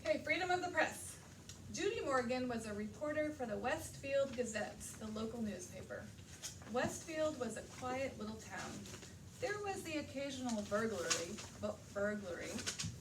Okay, freedom of the press. Judy Morgan was a reporter for the Westfield Gazette, the local newspaper. Westfield was a quiet little town. There was the occasional burglary.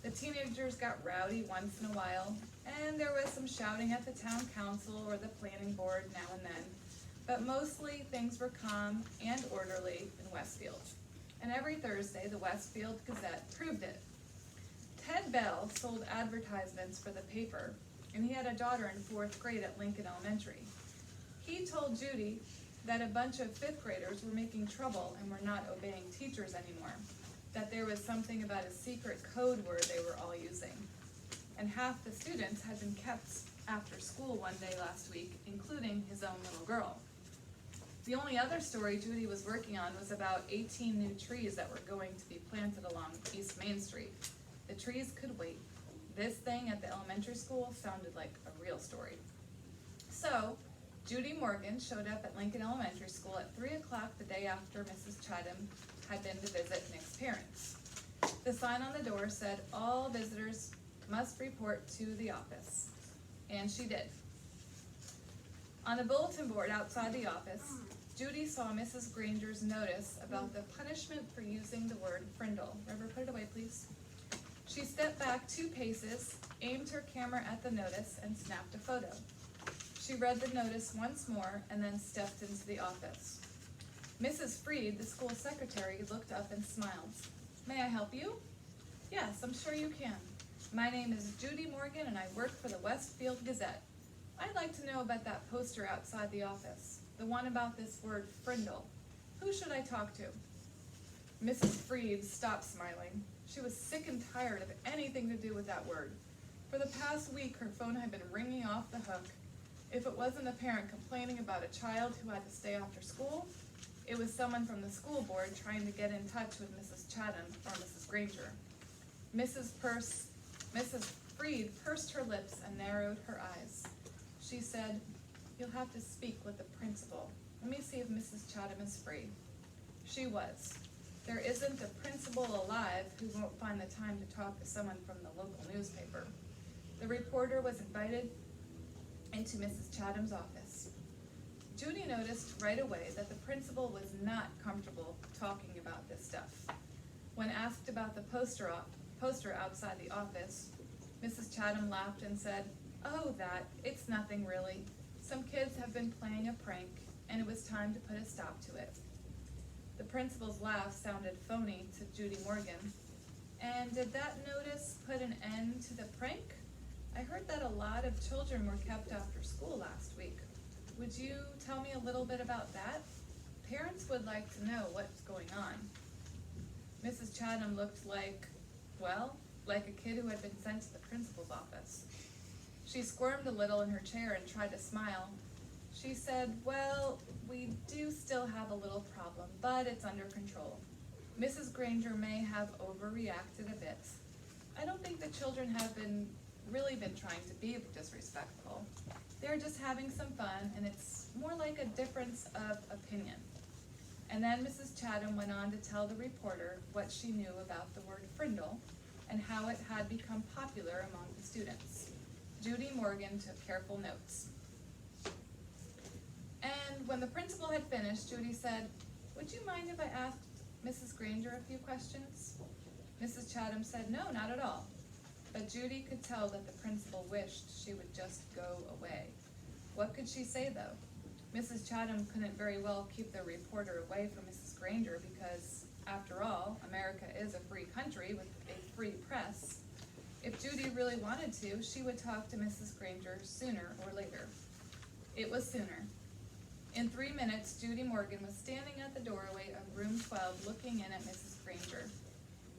The teenagers got rowdy once in a while, and there was some shouting at the town council or the planning board now and then. But mostly things were calm and orderly in Westfield. And every Thursday, the Westfield Gazette proved it. Ted Bell sold advertisements for the paper, and he had a daughter in 4th grade at Lincoln Elementary. He told Judy that a bunch of 5th graders were making trouble and were not obeying teachers anymore, that there was something about a secret code word they were all using. And half the students had been kept after school one day last week, including his own little girl. The only other story Judy was working on was about 18 new trees that were going to be planted along East Main Street. The trees could wait. This thing at the elementary school sounded like a real story. So, Judy Morgan showed up at Lincoln Elementary School at 3 o'clock the day after Mrs. Chatham had been to visit Nick's parents. The sign on the door said, "All visitors must report to the office." And she did. On the bulletin board outside the office, Judy saw Mrs. Granger's notice about the punishment for using the word frindle. Reverend, put it away, please. She stepped back 2 paces, aimed her camera at the notice, and snapped a photo. She read the notice once more and then stepped into the office. Mrs. Freed, the school secretary, looked up and smiled. "May I help you?" "Yes, I'm sure you can. My name is Judy Morgan and I work for the Westfield Gazette. I'd like to know about that poster outside the office, the one about this word frindle. Who should I talk to?" Mrs. Freed stopped smiling. She was sick and tired of anything to do with that word. For the past week, her phone had been ringing off the hook. If it wasn't a parent complaining about a child who had to stay after school, it was someone from the school board trying to get in touch with Mrs. Chatham or Mrs. Granger. Mrs. Freed pursed her lips and narrowed her eyes. She said, "You'll have to speak with the principal. Let me see if Mrs. Chatham is free." She was. There isn't a principal alive who won't find the time to talk to someone from the local newspaper. The reporter was invited into Mrs. Chatham's office. Judy noticed right away that the principal was not comfortable talking about this stuff. When asked about the poster outside the office, Mrs. Chatham laughed and said, "Oh, it's nothing really. Some kids have been playing a prank, and it was time to put a stop to it." The principal's laugh sounded phony to Judy Morgan. "And did that notice put an end to the prank? I heard that a lot of children were kept after school last week. Would you tell me a little bit about that? Parents would like to know what's going on." Mrs. Chatham looked like a kid who had been sent to the principal's office. She squirmed a little in her chair and tried to smile. She said, "Well, we do still have a little problem, but it's under control. Mrs. Granger may have overreacted a bit. I don't think the children have really been trying to be disrespectful. They're just having some fun, and it's more like a difference of opinion." And then Mrs. Chatham went on to tell the reporter what she knew about the word frindle and how it had become popular among the students. Judy Morgan took careful notes. And when the principal had finished, Judy said, "Would you mind if I asked Mrs. Granger a few questions?" Mrs. Chatham said, "No, not at all." But Judy could tell that the principal wished she would just go away. What could she say, though? Mrs. Chatham couldn't very well keep the reporter away from Mrs. Granger because, after all, America is a free country with a free press. If Judy really wanted to, she would talk to Mrs. Granger sooner or later. It was sooner. In 3 minutes, Judy Morgan was standing at the doorway of room 12 looking in at Mrs. Granger.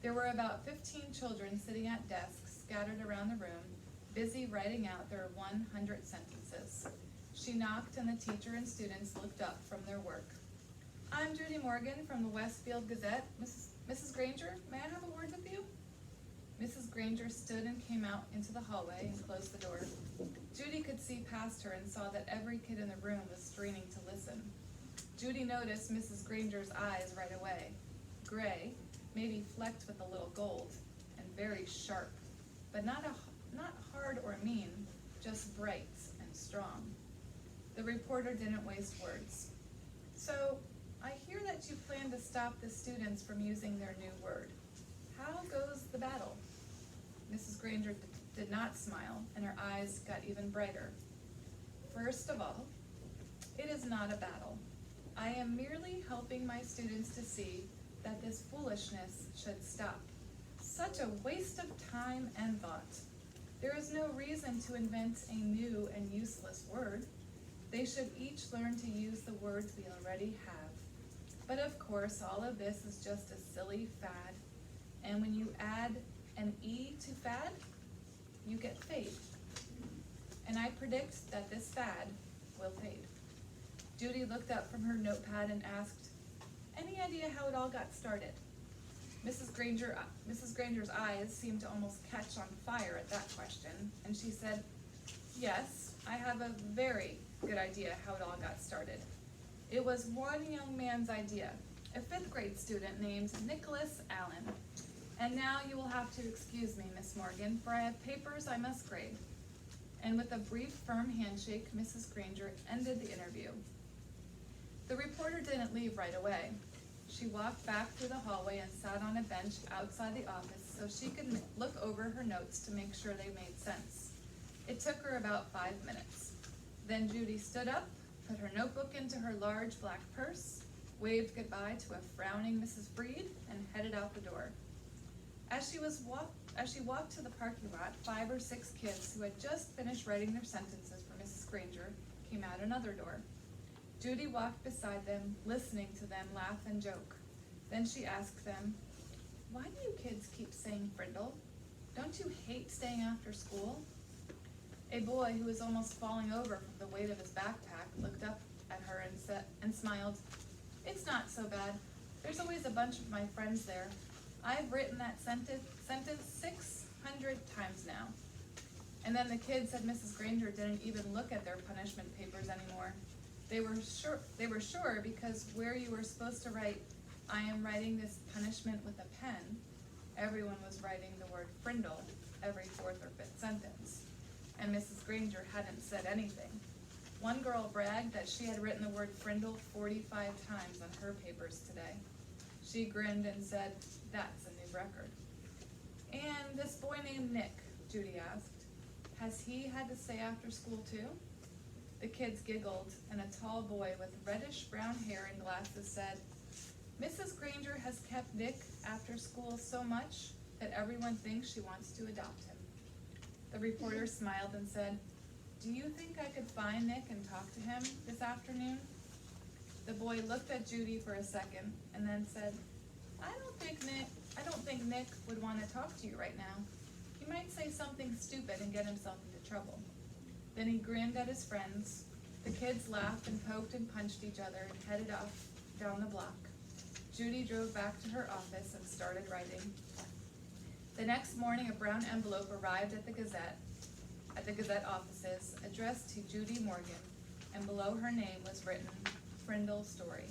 There were about 15 children sitting at desks scattered around the room, busy writing out their 100 sentences. She knocked and the teacher and students looked up from their work. "I'm Judy Morgan from the Westfield Gazette. Mrs. Granger, may I have a word with you?" Mrs. Granger stood and came out into the hallway and closed the door. Judy could see past her and saw that every kid in the room was straining to listen. Judy noticed Mrs. Granger's eyes right away. Gray, maybe flecked with a little gold, and very sharp, but not not hard or mean, just bright and strong. The reporter didn't waste words. So, I hear that you plan to stop the students from using their new word. How goes the battle? Mrs. Granger did not smile, and her eyes got even brighter. First of all, it is not a battle. I am merely helping my students to see that this foolishness should stop. Such a waste of time and thought. There is no reason to invent a new and useless word. They should each learn to use the words we already have. But of course, all of this is just a silly fad. And when you add an E to fad, you get fade. And I predict that this fad will fade. Judy looked up from her notepad and asked, "Any idea how it all got started?" Mrs. Granger's eyes seemed to almost catch on fire at that question, and she said, "Yes, I have a very good idea how it all got started. It was one young man's idea, a 5th grade student named Nicholas Allen. And now you will have to excuse me, Miss Morgan, for I have papers I must grade." And with a brief, firm handshake, Mrs. Granger ended the interview. The reporter didn't leave right away. She walked back through the hallway and sat on a bench outside the office so she could look over her notes to make sure they made sense. It took her about 5 minutes. Then Judy stood up, put her notebook into her large black purse, waved goodbye to a frowning Mrs. Breed, and headed out the door. As she walked to the parking lot, 5 or 6 kids who had just finished writing their sentences for Mrs. Granger came out another door. Judy walked beside them, listening to them laugh and joke. Then she asked them, "Why do you kids keep saying Frindle? Don't you hate staying after school?" A boy who was almost falling over from the weight of his backpack looked up at her and smiled. "It's not so bad. There's always a bunch of my friends there. I've written that sentence 600 times now." And then the kids said Mrs. Granger didn't even look at their punishment papers anymore. They were sure because where you were supposed to write, "I am writing this punishment with a pen," everyone was writing the word Frindle every 4th or 5th sentence. And Mrs. Granger hadn't said anything. One girl bragged that she had written the word Frindle 45 times on her papers today. She grinned and said, "That's a new record." "And this boy named Nick," Judy asked, "has he had to stay after school too?" The kids giggled, and a tall boy with reddish-brown hair and glasses said, "Mrs. Granger has kept Nick after school so much that everyone thinks she wants to adopt him." The reporter smiled and said, "Do you think I could find Nick and talk to him this afternoon?" The boy looked at Judy for a second and then said, I don't think Nick would want to talk to you right now. He might say something stupid and get himself into trouble." Then he grinned at his friends. The kids laughed and poked and punched each other and headed off down the block. Judy drove back to her office and started writing. The next morning, a brown envelope arrived at the Gazette offices, addressed to Judy Morgan, and below her name was written, "Frindle Story."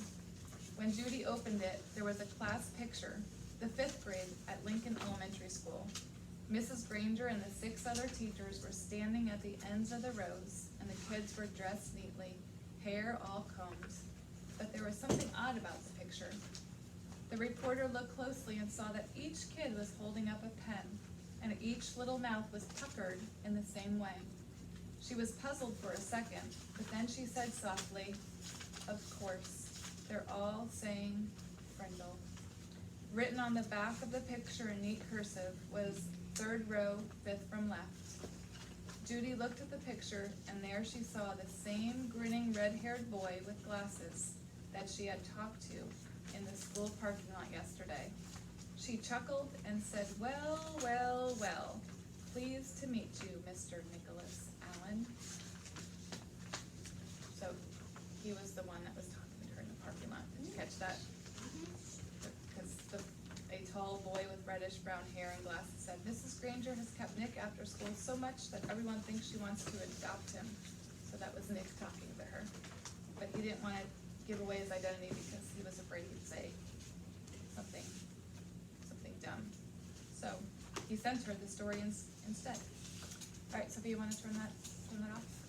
When Judy opened it, there was a class picture, the 5th grade at Lincoln Elementary School. Mrs. Granger and the 6 other teachers were standing at the ends of the rows, and the kids were dressed neatly, hair all combed. But there was something odd about the picture. The reporter looked closely and saw that each kid was holding up a pen, and each little mouth was puckered in the same way. She was puzzled for a second, but then she said softly, "Of course, they're all saying Frindle." Written on the back of the picture in neat cursive was 3rd row, 5th from left. Judy looked at the picture, and there she saw the same grinning red-haired boy with glasses that she had talked to in the school parking lot yesterday. She chuckled and said, "Well, well, well, pleased to meet you, Mr. Nicholas Allen." So he was the one that was talking to her in the parking lot. Did you catch that? Because a tall boy with reddish-brown hair and glasses said, "Mrs. Granger has kept Nick after school so much that everyone thinks she wants to adopt him." So that was Nick talking to her. But he didn't want to give away his identity because he was afraid he'd say something dumb. So he sent her the story instead. Alright, Sophia, you wanna turn that off?